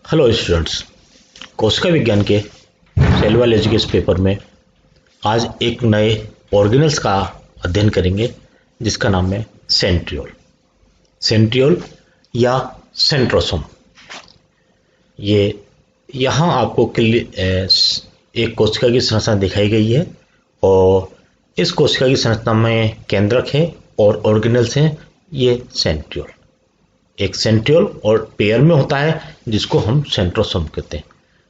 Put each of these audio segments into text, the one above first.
Hello students, कोशिका विज्ञान के सेल बायोलॉजी के इस पेपर में आज एक नए ऑर्गेनल्स का अध्ययन करेंगे जिसका नाम है सेंट्रियोल। सेंट्रियोल या सेंट्रोसोम। ये यहाँ आपको एक कोशिका की संरचना दिखाई गई है और इस कोशिका की संरचना में केंद्रक है और ऑर्गेनल्स हैं। ये सेंट्रियोल, एक सेंट्रियोल और पेयर में होता है जिसको हम सेंट्रोसोम कहते हैं।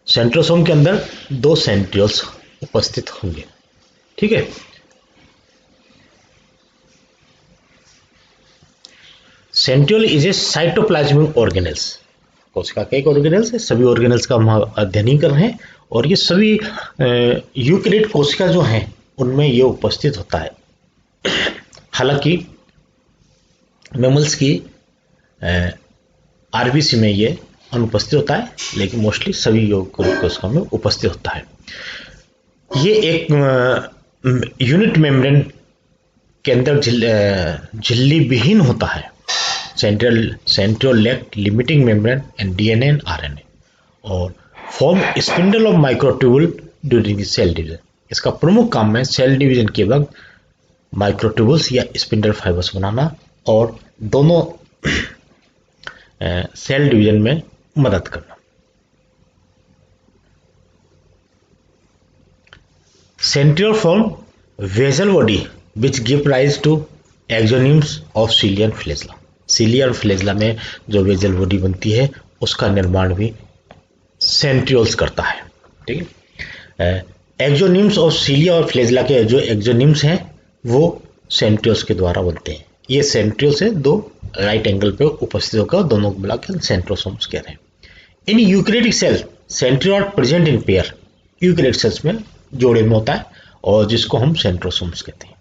सेंट्रोसोम के अंदर दो सेंट्रियोल्स उपस्थित होंगे। ठीक है। Centriole is a cytoplasmic organelles. कोशिका का एक ऑर्गेनल्स है। सभी ऑर्गेनल्स का हम अध्ययन ही कर रहे हैं और ये सभी यूकैरियोट कोशिका जो हैं उनमें ये उपस्थित होता है। हालांकि मैमल्स की आरबीसी में ये अनुपस्थित होता है, लेकिन मोस्टली सभी यूकैरियोट कोशिकाओं में उपस्थित होता है। ये एक यूनिट मेम्ब्रेन के अंदर झिल्ली विहीन होता है। Centriole lack limiting membrane and DNA and RNA और form spindle of microtubule during cell division. इसका प्रमुख काम है सेल डिवीजन के वक्त माइक्रोट्यूबुल्स या स्पिंडल फाइबर्स बनाना और दोनों सेल डिवीजन में मदद करना। Centriole form basal body which give rise to axonemes of cilia and flagella. Cilia और फ्लैजेला में जो वेसल बॉडी बनती है उसका निर्माण भी सेंट्रियोल्स करता है। ठीक है। एक्सोनिम्स ऑफ सिलिया और फ्लैजेला के जो एक्सोनिम्स हैं वो सेंट्रियोल्स के द्वारा बनते हैं। ये सेंट्रियोल से दो राइट एंगल पे उपस्थित होकर दोनों को मिलाकर सेंट्रोसोम्स कह रहे हैं। In eukaryotic cell centriole are present in pair. Eukaryotic cells में जोड़े में होता है और जिसको हम सेंट्रोसोम्स कहते हैं।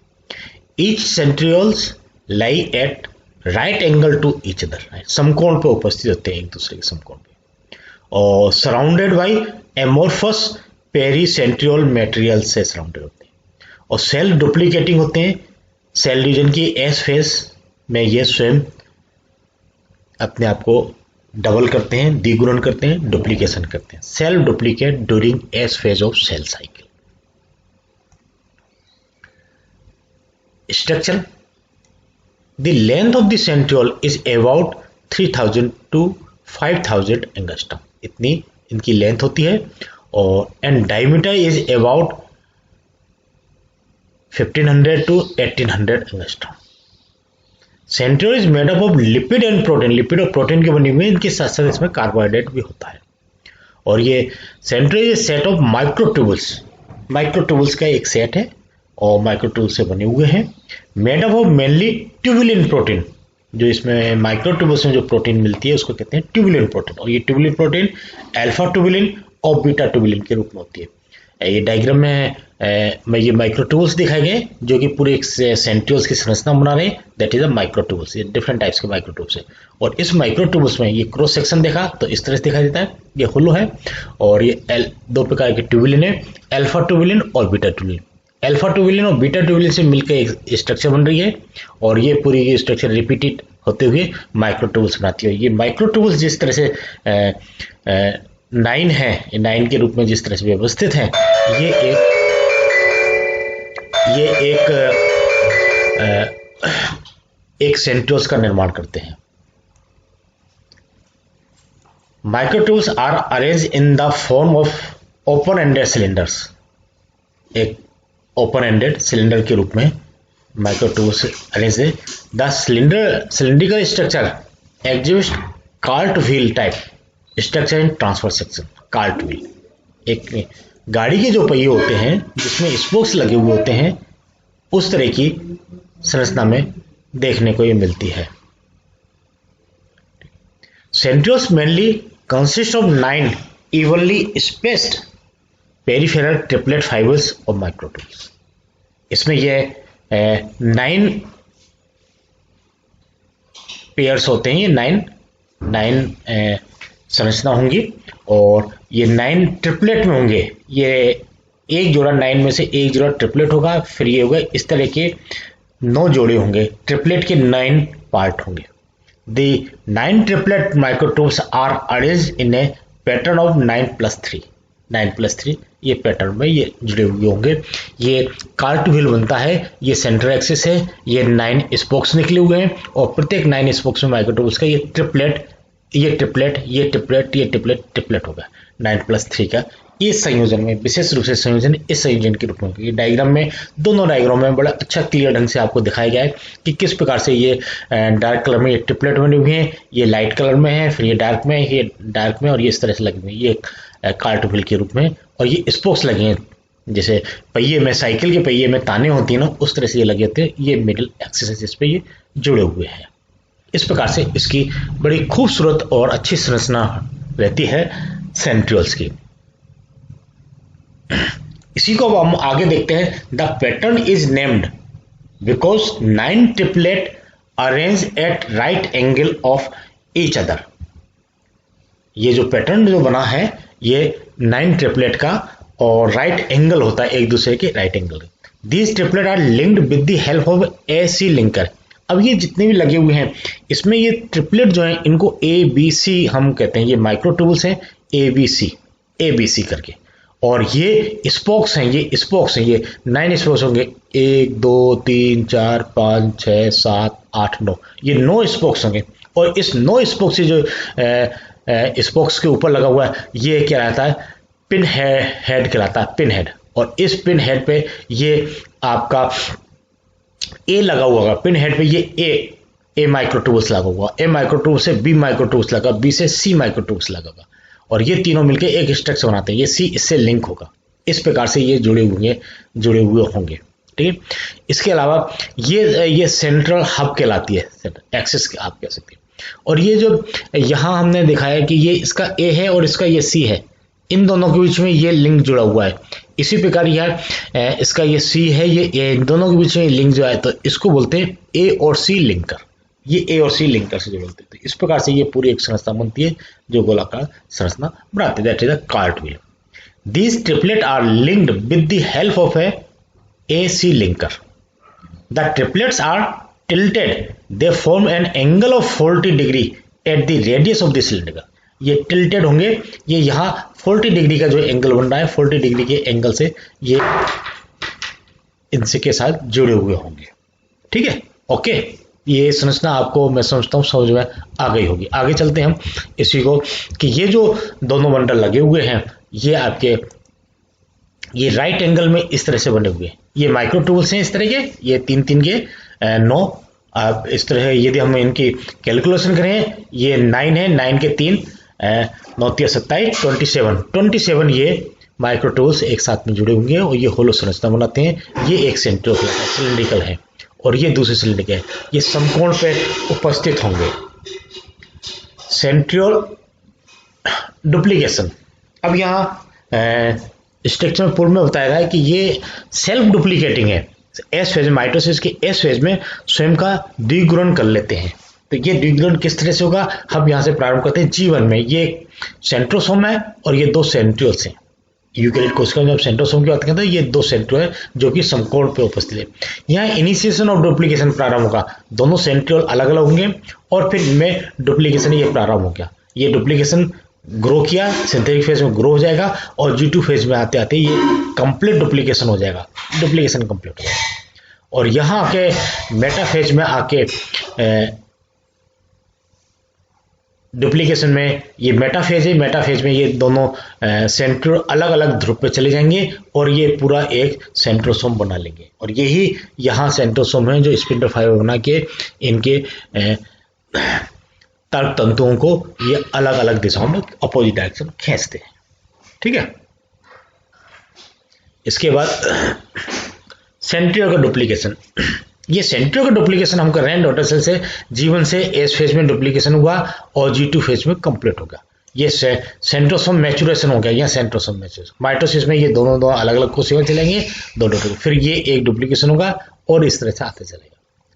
Each centrioles lie at right angle to each other. समकोण पे उपस्थित होते हैं एक दूसरे के समकोण पे और सराउंडेड बाई एमोर्फस पेरीसेंट्रियोल मटेरियल से सराउंडेड होते हैं और सेल डुप्लीकेटिंग होते हैं। सेल डिवीजन की एस फेज में ये स्वयं अपने आप को डबल करते हैं, द्विगुणन करते हैं, डुप्लीकेशन करते हैं। Cell duplicate during S phase of cell cycle. Structure the length of the centriole is about 3000 to 5000 angstrom. इतनी इनकी लेंथ होती है और and diameter is about 1500 to 1800 angstrom. Centriole is made up of lipid and protein. Lipid और protein के बने हुए, इनके साथ साथ इसमें कार्बोहाइड्रेट भी होता है। और ये centriole is set of microtubules. Microtubules का एक सेट है और माइक्रोट्यूबुल से बने हुए हैं। Made up of mainly tubulin protein. जो इसमें माइक्रोट्यूबुल्स में जो प्रोटीन मिलती है उसको कहते हैं ट्यूबुलिन प्रोटीन और ये ट्यूबुलिन प्रोटीन अल्फा ट्यूबुलिन और बीटा ट्यूबुलिन के रूप में होती है। ये डायग्राम में ये माइक्रोट्यूबुल्स दिखाए गए जो कि पूरे एक सेंट्रियोल्स की संरचना बना रहे हैं। That is a microtubules. ये डिफरेंट टाइप्स के माइक्रोट्यूब्स है और इस माइक्रोट्यूबुल्स में ये क्रॉस सेक्शन देखा तो इस तरह से दिखाई देता है। ये होलो है और ये दो प्रकार के ट्यूबुलिन है, अल्फा ट्यूबुलिन और बीटा ट्यूबुलिन। अल्फा ट्यूबुलिन और बीटा ट्यूबुलिन से मिलकर एक स्ट्रक्चर बन रही है और ये पूरी स्ट्रक्चर रिपीटेड होते हुए माइक्रोट्यूबुल्स बनाती है। ये माइक्रोट्यूबुल्स जिस तरह से 9 है, 9 के रूप में जिस तरह से व्यवस्थित है, एक सेंट्रियोल्स का निर्माण करते हैं। Microtubes are arrange in the form of open ended cylinders. एक ओपन एंडेड सिलेंडर के रूप में माइक्रोट्यूब्स अरेंज है। The cylindrical structure exist cart wheel type structure in transfer section. Cart wheel एक गाड़ी के जो पहिए होते हैं जिसमें स्पोक्स लगे हुए होते हैं, उस तरह की संरचना में देखने को ये मिलती है। Centrioles mainly consist of 9 evenly spaced peripheral triplet fibres of microtubules. इसमें ये 9 पेयर्स होते हैं। ये 9 संरचना होंगी और ये 9 ट्रिपलेट में होंगे। ये एक जोड़ा 9 में से एक जोड़ा ट्रिपलेट होगा, फिर ये होगा इस तरह के 9 जोड़े होंगे। ट्रिपलेट के 9 पार्ट होंगे। The 9 triplet microtubes are arranged in a pattern of 9+3 ये पैटर्न में ये जुड़े हुए होंगे। ये कार्टव्हील बनता है, ये सेंटर एक्सिस है, ये 9 स्पोक्स निकले हुए हैं और प्रत्येक 9 स्पोक्स में माइक्रोट्यूब्यूल्स का ये ट्रिपलेट होगा 9+3 का। इस संयोजन में विशेष रूप से संयोजन इस संयोजन के रूप में ये डायग्राम में, दोनों डायग्राम में बड़ा अच्छा क्लियर ढंग से आपको दिखाया गया है कि किस प्रकार से ये डार्क कलर में ये ट्रिपलेट बने हुए हैं, ये लाइट कलर में है, फिर ये डार्क में और ये इस तरह से लगे हुए हैं, ये कार्टव्हील के रूप में। और ये स्पोक्स लगे हैं, जैसे पहिए में, साइकिल के पहिए में ताने होती है ना, उस तरह से ये लगे होते हैं। ये मिडिल एक्सिस इस पे ये जुड़े हुए हैं। इस प्रकार से इसकी बड़ी खूबसूरत और अच्छी संरचना रहती है सेंट्रियोल्स की। इसी को अब हम आगे देखते हैं। The pattern is named because 9 triplet arrange eight right angle of each other. ये जो पैटर्न जो बना है ये 9 ट्रिपलेट का और राइट एंगल होता है एक दूसरे के right angle. These triplet are linked with the help of AC linker. अब ये जितने भी लगे हुए हैं इसमें ये ट्रिपलेट जो है इनको ABC हम कहते हैं। ये माइक्रोट्यूब्यूल्स हैं ABC करके, और ये स्पोक्स हैं, ये 9 स्पोक्स होंगे, 1 2 3 4 5 6 7 8 9, ये 9 स्पोक्स होंगे। और इस 9 स्पोक्स से जो स्पोक्स के ऊपर लगा हुआ है ये क्या रहता है, पिन हेड कहलाता है, पिन हेड। और इस पिन हेड पे ये आपका ए लगा हुआ होगा, पिन हेड पे ये ए माइक्रोट्यूब्यूल्स लगा हुआ, ए माइक्रोट्यूब्यूल्स से बी माइक्रोट्यूब्यूल्स लगा, बी से सी माइक्रोट्यूब्यूल्स लगा, और ये तीनों मिलकर एक स्ट्रक्चर बनाते हैं। ये सी इससे लिंक होगा, इस प्रकार से ये जुड़े हुए होंगे। ठीक है, इसके अलावा ये सेंट्रल हब कहलाती है, एक्सिस आप कह सकते हैं। और ये जो यहाँ हमने दिखाया कि ये इसका ए है और इसका ये सी है, इन दोनों के बीच में ये लिंक जुड़ा हुआ है। इसी प्रकार यह इसका ये सी है, ये ए, इन दोनों के बीच में लिंक जो है तो इसको बोलते हैं ए और सी लिंकर। ये ए और सी लिंकर से जो बोलते हैं। इस प्रकार से ये पूरी एक संरचना बनती है जो गोलाकार संरचना बनाती है, that is a cartwheel. These triplet are linked with the help of A C linker. The triplets are tilted, they form an angle of 40 degree at the radius of the cylinder. ये tilted होंगे, ये यहाँ 40 degree का जो angle बन रहा है, 40 degree के एंगल से ये इनसे के साथ जुड़े हुए होंगे। ठीक है, ओके, ये संरचना आपको मैं समझता हूँ समझ में आ गई होगी। आगे चलते हैं हम इसी को कि ये जो दोनों बंडल लगे हुए हैं ये आपके ये राइट एंगल में इस तरह से बने हुए हैं। ये माइक्रोट्यूब्यूल्स हैं इस तरह के, ये 3 के 9 आप इस तरह है। यदि हम इनकी कैलकुलेशन करें, ये 9 है, 9 के 3 9 27 27 ये माइक्रोट्यूब्यूल्स एक साथ में जुड़े होंगे और ये होलो संरचना बनाते हैं। ये एक सेंट्रियोल सिलिंड्रिकल है और ये दूसरे सिलिंड्रिकल है, ये समकोण पे उपस्थित होंगे। सेंट्रियोल डुप्लीकेशन, अब यहाँ स्ट्रक्चर में पूर्व में बताया गया है कि ये सेल्फ डुप्लीकेटिंग है। एस फेज, माइटोसिस के एस फेज में स्वयं का द्विगुणन कर लेते हैं। तो ये द्विगुणन किस तरह से होगा, हम यहाँ से प्रारंभ करते हैं। जीवन में ये सेंट्रोसोम है और ये 2 सेंट्रियोल्स हैं। यूकेरियोटिक कोशिका में जब सेंट्रोसोम की बात करते हैं ये 2 सेंट्रियोल है जो कि समकोण पे उपस्थित है। यहाँ इनिशिएशन ऑफ डुप्लीकेशन प्रारंभ होगा, दोनों सेंट्रियोल अलग अलग होंगे और फिर इनमें डुप्लीकेशन ये प्रारंभ हो गया। ये डुप्लीकेशन ग्रो किया, सिंथेटिक फेज में ग्रो हो जाएगा और G2 फेज में आते आते ये कंप्लीट डुप्लीकेशन हो जाएगा, डुप्लीकेशन कंप्लीट हो जाएगा। और यहाँ आके मेटा फेज में आके डुप्लीकेशन में ये मेटाफेज है, मेटाफेज में ये दोनों सेंट्रोल अलग अलग ध्रुव पे चले जाएंगे और ये पूरा एक सेंट्रोसोम बना लेंगे। और यही यहाँ सेंट्रोसोम है जो स्पिंडल फाइबर बना के इनके तर्क तंतुओं को ये अलग अलग दिशाओं में अपोजिट डायरेक्शन खींचते हैं। ठीक है, इसके बाद सेंट्रियोल का डुप्लीकेशन। ये सेंट्रियोल का डुप्लीकेशन हम कर रहे हैं डॉटर सेल से, जीवन से एस फेज में डुप्लीकेशन हुआ और G2 फेज में कंप्लीट होगा। ये सेंट्रोसोम मैचुरेशन हो गया, यहाँ सेंट्रोसोम मैचुरेशन। माइटोसिस में ये दोनों अलग अलग कोशिकाएं चलेंगे, दो फिर ये एक डुप्लीकेशन होगा और इस तरह से आते चलेगा।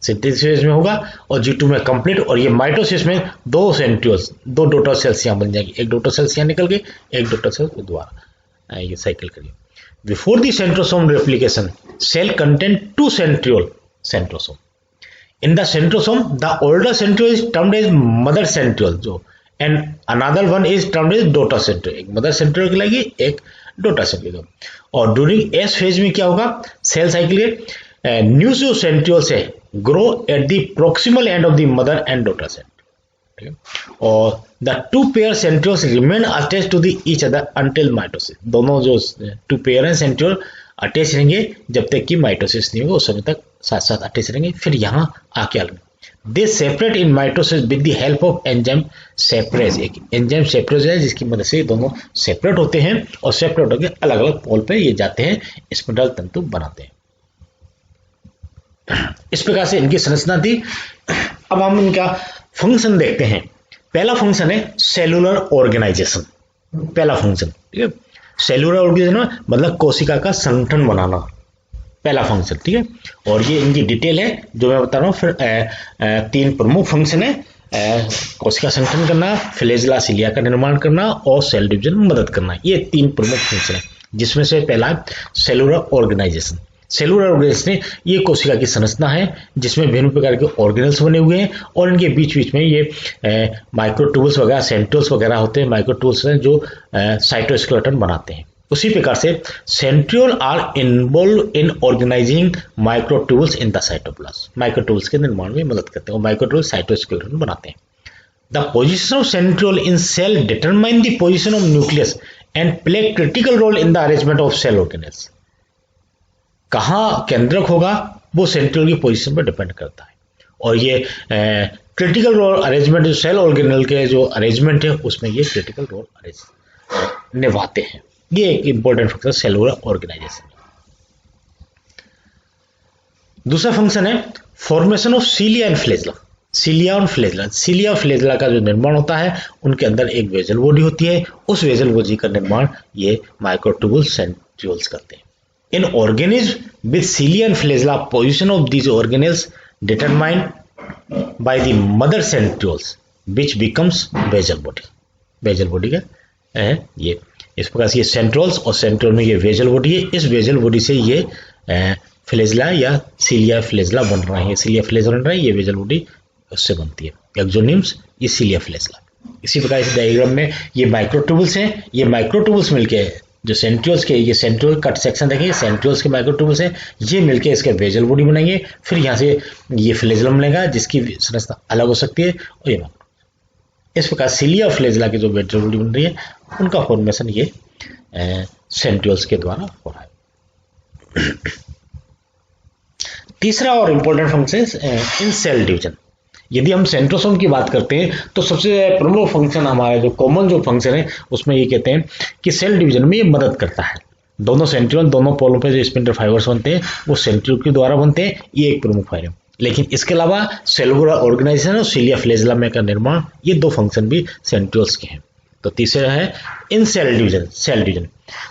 सिंथेसिस फेज में होगा और G2 में कंप्लीट। और ये माइटोसिस में 2 सेंट्रियोल्स, 2 डॉटर सेल्स यहाँ बन जाएगी, एक डॉटर सेल्स यहाँ निकल गई, एक डॉटर सेल्स दोबारा ये साइकिल करिए। Before the centrosome replication cell contain 2 centriole centrosome. In the centrosome, the older centriole is termed as mother centriole, जो and another one is termed as daughter centriole, एक mother centriole कहलाएगी, एक daughter centriole. और during S phase में क्या होगा, cell cycle के new जो सेंट्रियोल्स है grow at the proximal end of the mother and daughter centriole, और the two pair centrioles remain attached to the each other until mitosis, दोनों जो टू पेयर हैं सेंट्रियोल अटैच रहेंगे जब तक कि माइटोसिस नहीं होगा, उस समय तक साथ साथ अटैच रहेंगे, फिर यहाँ आके अलग। They separate in mitosis with the help of enzyme separase, एक एंजाइम सेपरेज है जिसकी मदद से दोनों सेपरेट होते हैं और सेपरेट होकर अलग अलग पोल पे ये जाते हैं, स्पिंडल तंतु बनाते हैं। इस प्रकार से इनकी संरचना थी। अब हम इनका फंक्शन देखते हैं। पहला फंक्शन है सेलुलर ऑर्गेनाइजेशन, पहला फंक्शन, ठीक है, सेलुलर ऑर्गेनाइजेशन मतलब कोशिका का संगठन बनाना, पहला फंक्शन, ठीक है। और ये इनकी डिटेल है जो मैं बता रहा हूँ। फिर तीन प्रमुख फंक्शन है, कोशिका संगठन करना, फ्लैजेला सिलिया का निर्माण करना और सेल डिवीजन में मदद करना, ये तीन प्रमुख फंक्शन है, जिसमें से पहला सेलुलर ऑर्गेनाइजेशन। सेलुलर ऑर्गेनाइजेशन ये कोशिका की संरचना है जिसमें विभिन्न प्रकार के ऑर्गेनल्स बने हुए हैं और इनके बीच बीच में ये माइक्रोट्यूबल्स वगैरह सेंट्रियोल्स वगैरह होते हैं, माइक्रोट्यूबल्स हैं जो साइटोस्केलेटन बनाते हैं। उसी प्रकार से centriole are involve in organizing microtubules in the cytoplasm, microtubules के निर्माण में मदद करते हैं और माइक्रोट्यूबल साइटोस्केलेटन बनाते हैं। The position of centriole in cell determine the position of nucleus and play critical role in the arrangement of cell organelles, कहाँ केंद्रक होगा वो सेंट्रियोल की पोजीशन पर डिपेंड करता है और ये क्रिटिकल रोल अरेंजमेंट जो सेल ऑर्गेनल के जो अरेंजमेंट है उसमें ये क्रिटिकल रोल निभाते हैं। ये एक इंपॉर्टेंट फंक्शन सेलुलर ऑर्गेनाइजेशन। दूसरा फंक्शन है formation of cilia and flagella, cilia और फ्लैजेला। सीलिया और फ्लैजेला का जो निर्माण होता है उनके अंदर एक वेजल बॉडी होती है, उस वेजल बॉडी का निर्माण ये माइक्रोट्यूबुल सेंट्रियोल्स करते हैं। In organism with cilia and flagella, position of these organelles determined by the mother centrioles, which becomes basal body. basal body का है ये, इस प्रकार से ये सेंट्रोल्स और सेंट्रोल में ये वेजल बॉडी है, इस वेजल बॉडी से ये फ्लैजेला या सीलिया फ्लैजेला बन रहा है, सीलिया फ्लैजेला बन रहा है, ये वेजल बॉडी उससे बनती है, एक्सोनिम्स ये सीलिया फ्लैजेला। इसी प्रकार इस डायग्राम में ये माइक्रोट्यूबल्स हैं, ये माइक्रोट्यूबल्स मिलके जो सेंट्रियोल्स के, ये सेंट्रियोल कट सेक्शन देखेंगे, सेंट्रियोल्स के माइक्रोट्यूबल्स हैं, ये मिलके इसके वेजल बॉडी बनाएंगे, फिर यहाँ से ये फ्लैजेलम बनेगा जिसकी संरचना अलग हो सकती है और ये इस प्रकार सीलिया और फ्लैजेला की जो वेजल बॉडी बन रही है उनका फॉर्मेशन ये सेंट्रियोल्स के द्वारा हो रहा है। तीसरा और important function in cell division. यदि हम सेंट्रोसोम की बात करते हैं तो सबसे प्रमुख फंक्शन हमारा जो कॉमन जो फंक्शन है उसमें ये कहते हैं कि सेल डिवीजन में ये मदद करता है। दोनों सेंट्रियोल, दोनों पोलों पे जो स्पिंडल फाइबर्स बनते हैं वो सेंट्रियोल के द्वारा बनते हैं, ये एक प्रमुख फाइबर। लेकिन इसके अलावा सेलुलर ऑर्गेनाइजेशन और सीलिया फ्लैजेला में का निर्माण, ये दो फंक्शन भी सेंट्रियोल्स के हैं। तो तीसरा है इन सेल डिवीजन। सेल डिवीजन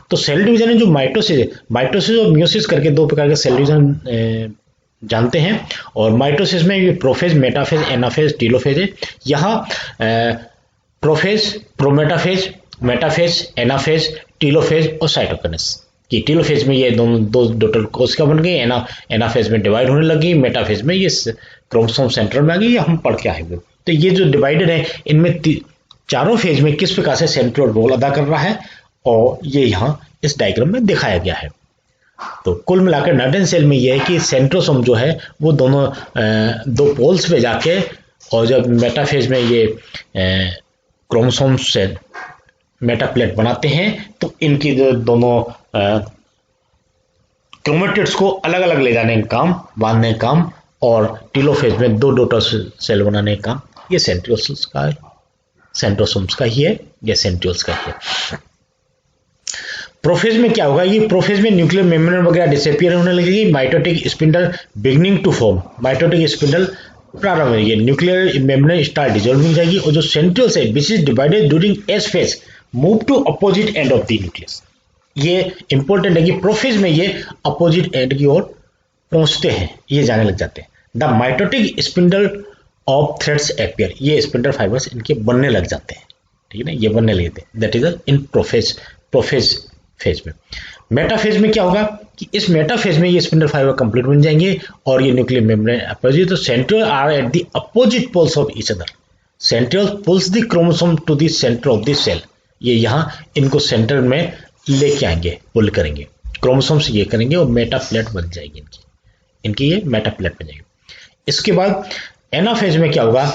तो सेल डिवीजन है जो माइटोसिस और मियोसिस करके दो प्रकार के सेल डिवीजन जानते हैं। और माइटोसिस में ये प्रोफेज, मेटाफेज, एनाफेज, टीलोफेज है। यहाँ प्रोफेज, प्रोमेटाफेज, मेटाफेज, एनाफेज, टीलोफेज और साइटोकिनेसिस की। टीलोफेज में ये दो टोटल कोशिका बन गई, एनाफेज में डिवाइड होने लगी, मेटाफेज में ये क्रोमोसोम सेंटर में आ गई, ये हम पढ़ के आएंगे। तो ये जो डिवाइडेड है इनमें चारों फेज में किस प्रकार से सेंट्रियोल रोल अदा कर रहा है और ये यहाँ इस डायग्राम में दिखाया गया है। तो कुल मिलाकर नर्डन सेल में यह है कि सेंट्रोसोम जो है वो दोनों दो पोल्स पे जाके, और जब मेटाफेज में ये क्रोमोसोम से मेटाप्लेट बनाते हैं तो इनकी जो दोनों क्रोमेटिड्स को अलग अलग ले जाने का काम, बांधने का काम, और टीलोफेज में दो डॉटर सेल बनाने का काम ये सेंट्रियोल्स का है, सेंट्रोसोम्स का ही है, ये सेंट्रियोल्स का ही है। प्रोफेज में क्या होगा, ये प्रोफेज में न्यूक्लियर मेम्ब्रेन वगैरह डिसअपियर होने लगेगी, mitotic spindle beginning to form, mitotic spindle प्रारंभ में, ये न्यूक्लियर मेम्ब्रेन स्टार्ट डिसॉल्विंग हो जाएगी, और जो सेंट्रियोल्स है which is divided during S phase move to opposite end of the nucleus. ये इंपॉर्टेंट है कि प्रोफेज में ये अपोजिट एंड की ओर पहुंचते हैं, ये जाने लग जाते हैं। The mitotic spindle of threads appear, ये स्पिंडल फाइबर्स इनके बनने लग जाते हैं, ठीक है ना, ये बनने लगते हैं। That is in prophase phase में। मेटाफेज में क्या होगा कि इस मेटाफेज में ये स्पिंडल फाइबर कंप्लीट बन जाएंगे और ये न्यूक्लियर मेम्ब्रेन अपोजिट, तो centriole are at the opposite poles of each other, centriole pulls the chromosome to the centre of the cell, ये यहाँ इनको सेंटर में लेके आएंगे, पुल करेंगे, क्रोमोसोम से ये करेंगे और मेटाप्लेट बन जाएगी इनकी ये मेटाप्लेट बन जाएगी। इसके बाद एनाफेज में क्या होगा,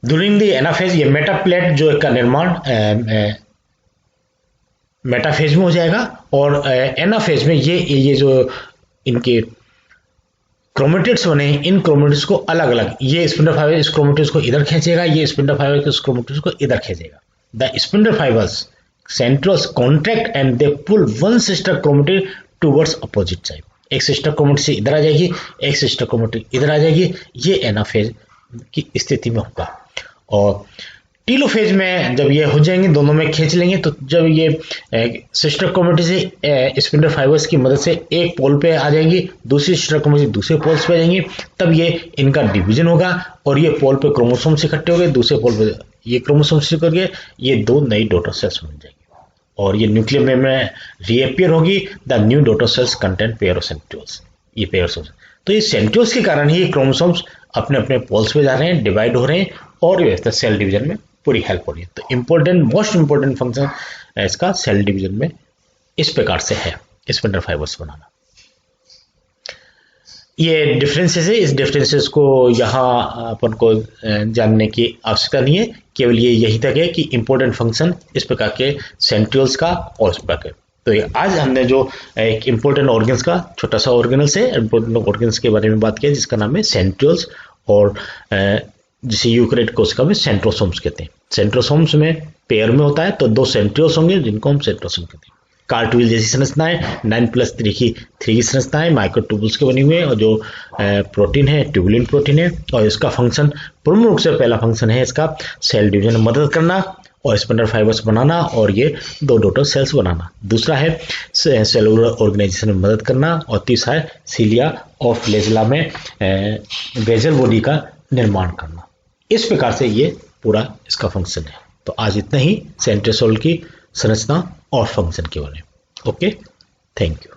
ड्यूरिंग द एनाफेज ये मेटाप्लेट जो का निर्माण मेटाफेज में हो जाएगा, और एनाफेज में ये जो इनके क्रोमेटिड्स बने, इन क्रोमेटिड्स को अलग अलग, ये स्पिंडल फाइबर इस क्रोमेटिड्स को इधर खींचेगा, ये स्पिंडल फाइबर इस क्रोमेटिड्स को इधर खींचेगा। The spindle fibres centrosomes contract and they pull one sister chromatid towards opposite side, एक सिस्टर क्रोमेटिड से इधर आ जाएगी, एक सिस्टर क्रोमेटिड इधर आ जाएगी, ये एनाफेज की स्थिति में होगा। और टीलोफेज में जब ये हो जाएंगे, दोनों में खींच लेंगे, तो जब ये सिस्टर क्रोमेटिड से स्पिंडल फाइबर्स की मदद से एक पोल पे आ जाएंगी, दूसरी सिस्टर क्रोमेटिड दूसरे पोल्स पे आ जाएंगी, तब ये इनका डिवीजन होगा और ये पोल पे क्रोमोसोम से इकट्ठे हो गए, दूसरे पोल पे ये क्रोमोसोम से करके ये दो नई डॉटर सेल्स बन जाएंगी और ये न्यूक्लियर मेम्ब्रेन रीअपियर होगी। The new daughter cells content pair of centrioles, ये पेयर ऑफ, तो ये सेंट्रियोल्स के कारण ही क्रोमोसोम्स अपने अपने पोल्स पे जा रहे हैं, डिवाइड हो रहे हैं और ये सेल डिवीजन में पूरी हेल्प हो रही है। तो इंपॉर्टेंट, मोस्ट इंपॉर्टेंट फंक्शन इसका सेल डिवीजन में इस प्रकार से है, स्पिंडल फाइबर्स बनाना। ये डिफरेंसेस है, इस डिफरेंसेस को यहाँ अपन को जानने की आवश्यकता नहीं है, केवल ये यही तक है कि इंपॉर्टेंट फंक्शन इस प्रकार के सेंट्रियोल्स का और इस प्रकार के। तो आज हमने जो एक इंपॉर्टेंट ऑर्गन्स का छोटा सा ऑर्गेनल्स है, इंपॉर्टेंट ऑर्गन्स के बारे में बात किया, जिसका नाम है सेंट्रियोल्स, और जिसे यूकैरियोटिक कोशिका में सेंट्रोसोम्स कहते हैं। सेंट्रोसोम्स में पेयर में होता है, तो दो सेंट्रियोल्स होंगे जिनको हम सेंट्रोसोम कहते हैं। कार्टविल जैसी संरचनाएं, 9+3 की संरचनाएं माइक्रोट्यूबुल्स के बने हुए हैं, और जो प्रोटीन है ट्यूबुलिन प्रोटीन है, और इसका फंक्शन प्रमुख रूप से पहला फंक्शन है इसका सेल डिवीजन में मदद करना और स्पिंडल फाइबर्स बनाना और ये दो डॉटर सेल्स बनाना। दूसरा है सेलुलर ऑर्गेनाइजेशन में मदद करना, और तीसरा है सीलिया और फ्लेजिला में बेजल बॉडी का निर्माण करना। इस प्रकार से ये पूरा इसका फंक्शन है। तो आज इतना ही सेंट्रियोल की संरचना और फंक्शन के बारे में। Okay, thank you.